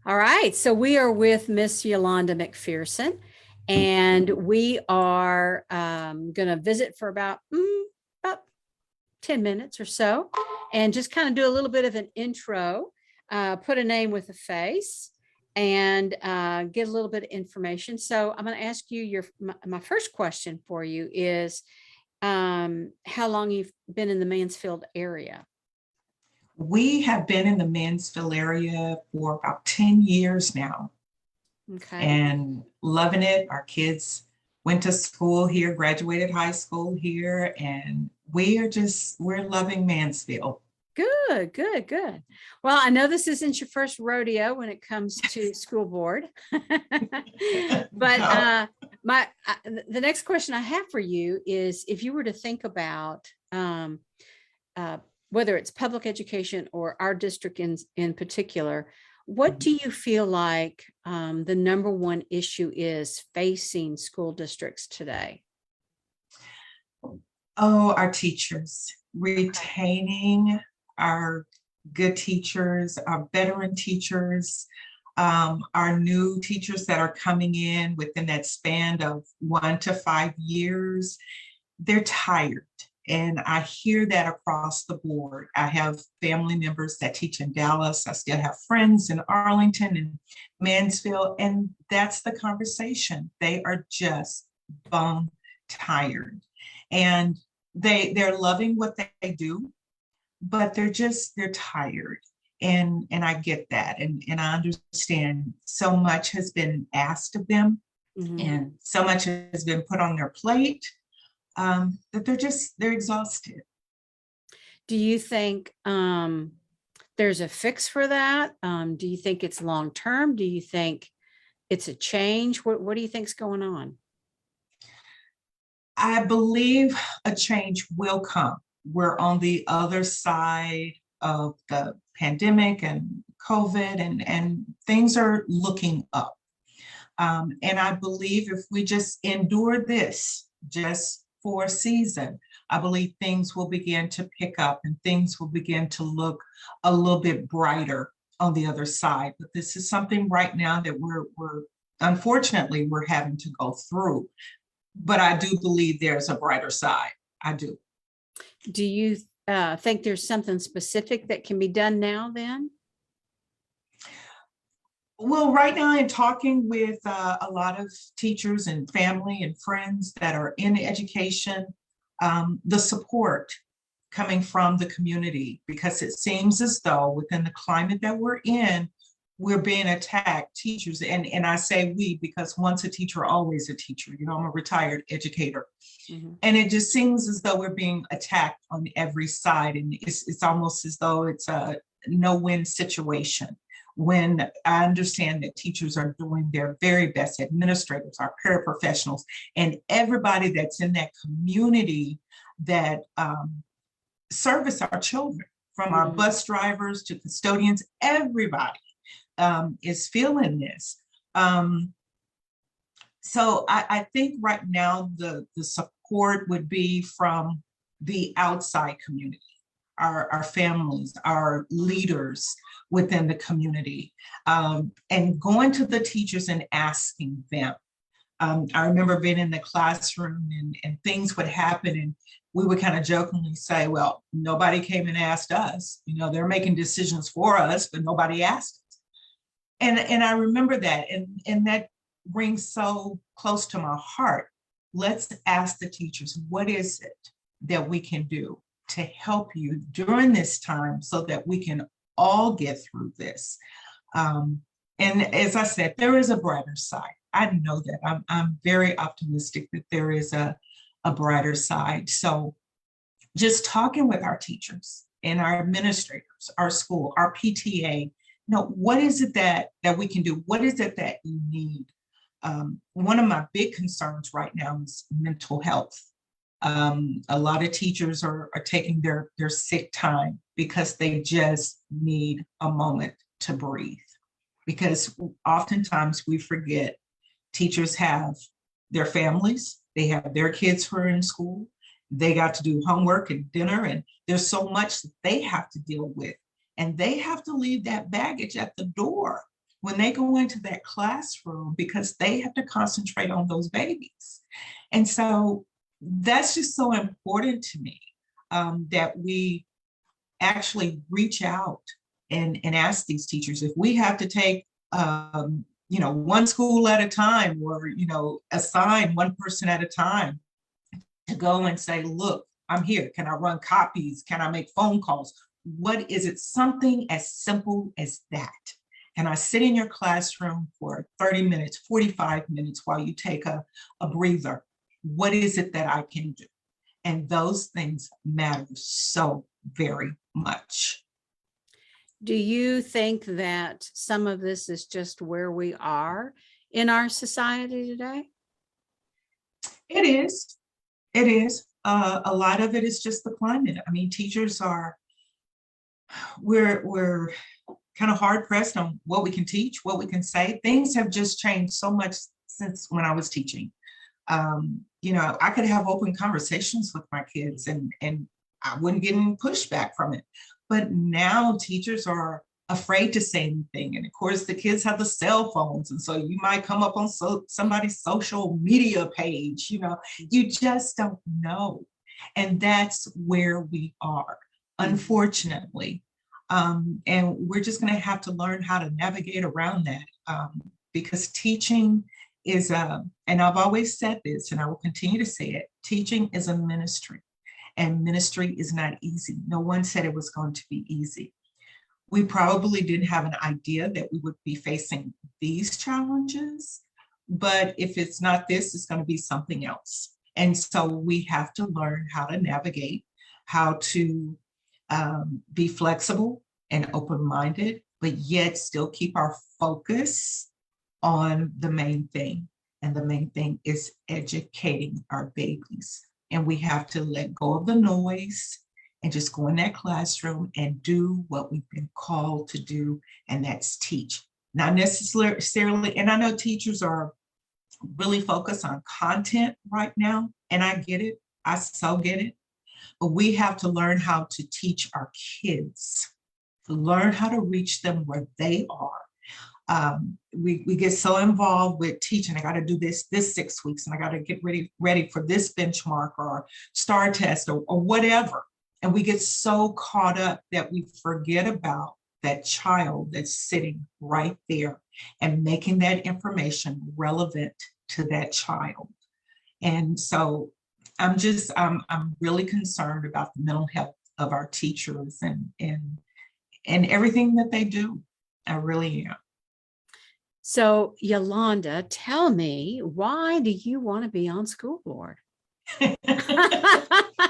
All right, so we are with Miss Yolanda McPherson, and we are going to visit for about 10 minutes or so, and just kind of do a little bit of an intro, put a name with a face, and get a little bit of information. So I'm going to ask you my first question for you is how long you've been in the Mansfield area? We have been in the Mansfield area for about 10 years now. Okay. And loving it. Our kids went to school here, graduated high school here, and we're loving Mansfield. Good, good, good. Well, I know this isn't your first rodeo when it comes to school board, but the next question I have for you is if you were to think about whether it's public education or our district in particular, what do you feel like the number one issue is facing school districts today? Oh, our teachers, retaining our good teachers, our veteran teachers, our new teachers that are coming in within that span of 1 to 5 years. They're tired. And I hear that across the board. I have family members that teach in Dallas. I still have friends in Arlington and Mansfield, and that's the conversation. They are just bone tired. And they're loving what they do, but they're tired. And I get that. And I understand so much has been asked of them, and so much has been put on their plate. That they're exhausted. Do you think there's a fix for that? Do you think it's long term? Do you think it's a change? What do you think's going on? I believe a change will come. We're on the other side of the pandemic and COVID, and things are looking up. And I believe if we just endure this just for a season, I believe things will begin to pick up and things will begin to look a little bit brighter on the other side. But this is something right now that we're unfortunately we're having to go through. But I do believe there's a brighter side. I do. Do you think there's something specific that can be done now then? Well, right now, in talking with a lot of teachers and family and friends that are in education, the support coming from the community, because it seems as though within the climate that we're in, we're being attacked, teachers. And I say we, because once a teacher, always a teacher. You know, I'm a retired educator. And it just seems as though we're being attacked on every side. And it's almost as though it's a no-win situation. When I understand that teachers are doing their very best, administrators, our paraprofessionals, and everybody that's in that community that service our children, from our bus drivers to custodians, everybody is feeling this. So I think right now the support would be from the outside community, our families, our leaders within the community, and going to the teachers and asking them. I remember being in the classroom and things would happen, and we would kind of jokingly say, well, nobody came and asked us. You know, they're making decisions for us, but nobody asked us. And I remember that, and that rings so close to my heart. Let's ask the teachers, what is it that we can do to help you during this time so that we can all get through this? And as I said, there is a brighter side. I know that. I'm very optimistic that there is a brighter side. So just talking with our teachers and our administrators, our school, our PTA, what is it that we can do? What is it that you need? One of my big concerns right now is mental health. A lot of teachers are taking their sick time because they just need a moment to breathe. Because oftentimes we forget teachers have their families, they have their kids who are in school, they got to do homework and dinner, and there's so much that they have to deal with. And they have to leave that baggage at the door when they go into that classroom, because they have to concentrate on those babies. And so that's just so important to me, that we actually reach out and ask these teachers if we have to take, one school at a time, or, assign one person at a time to go and say, look, I'm here. Can I run copies? Can I make phone calls? What is it? Something as simple as that. Can I sit in your classroom for 30 minutes, 45 minutes while you take a breather? What is it that I can do? And those things matter so very much. Do you think that some of this is just where we are in our society today? It is. It is. A lot of it is just the climate. I mean, teachers we're kind of hard pressed on what we can teach, what we can say. Things have just changed so much since when I was teaching. I could have open conversations with my kids and I wouldn't get any pushback from it. But now teachers are afraid to say anything. And of course, the kids have the cell phones. And so you might come up on somebody's social media page, you just don't know. And that's where we are, unfortunately. And we're just going to have to learn how to navigate around that, because teaching is and I've always said this, and I will continue to say it, teaching is a ministry, and ministry is not easy. No one said it was going to be easy. We probably didn't have an idea that we would be facing these challenges, but if it's not this, it's going to be something else. And so we have to learn how to navigate, how to be flexible and open-minded, but yet still keep our focus on the main thing. And the main thing is educating our babies. And we have to let go of the noise and just go in that classroom and do what we've been called to do, and that's teach. Not necessarily, and I know teachers are really focused on content right now, and I get it. I so get it. But we have to learn how to teach our kids, to learn how to reach them where they are. We get so involved with teaching. I got to do this 6 weeks, and I got to get ready for this benchmark or STAR test or whatever. And we get so caught up that we forget about that child that's sitting right there and making that information relevant to that child. And so I'm really concerned about the mental health of our teachers and everything that they do. I really am. So Yolanda, tell me, why do you want to be on school board?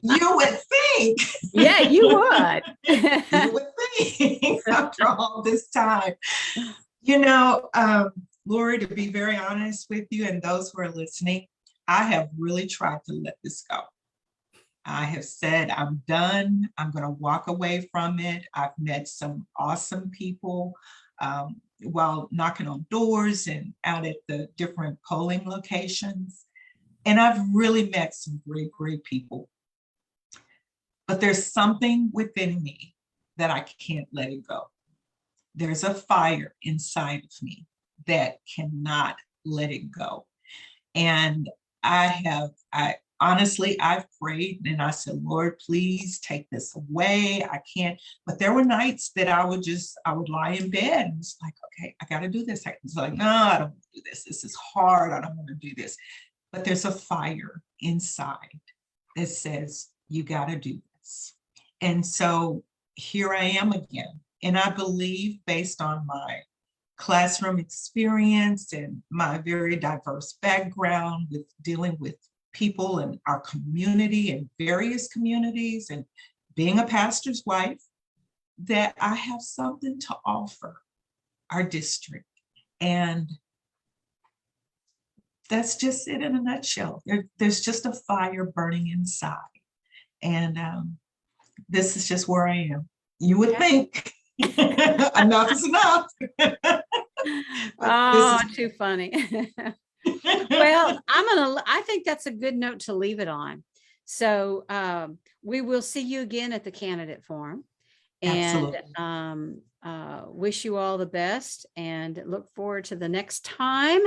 You would think. Yeah, you would. You would think after all this time. Lori, to be very honest with you and those who are listening, I have really tried to let this go. I have said, I'm done. I'm going to walk away from it. I've met some awesome people while knocking on doors and out at the different polling locations. And I've really met some great, great people. But there's something within me that I can't let it go. There's a fire inside of me that cannot let it go. And honestly, I've prayed and I said, Lord, please take this away. I can't. But there were nights that I would lie in bed and it's like, okay, I got to do this. It's like, no, I don't want to do this. This is hard. I don't want to do this. But there's a fire inside that says, you got to do this. And so here I am again. And I believe, based on my classroom experience and my very diverse background with dealing with people in our community and various communities and being a pastor's wife, that I have something to offer our district. And that's just it in a nutshell. There's just a fire burning inside. And this is just where I am. You would think enough is enough. Oh, too funny. Well, I think that's a good note to leave it on. So we will see you again at the candidate forum. And wish you all the best and look forward to the next time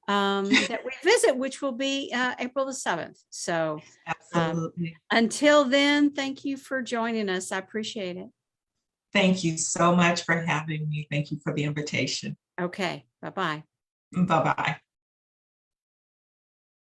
that we visit, which will be April the 7th. So Absolutely. until then, thank you for joining us. I appreciate it. Thank you so much for having me. Thank you for the invitation. Okay, bye-bye. Bye-bye.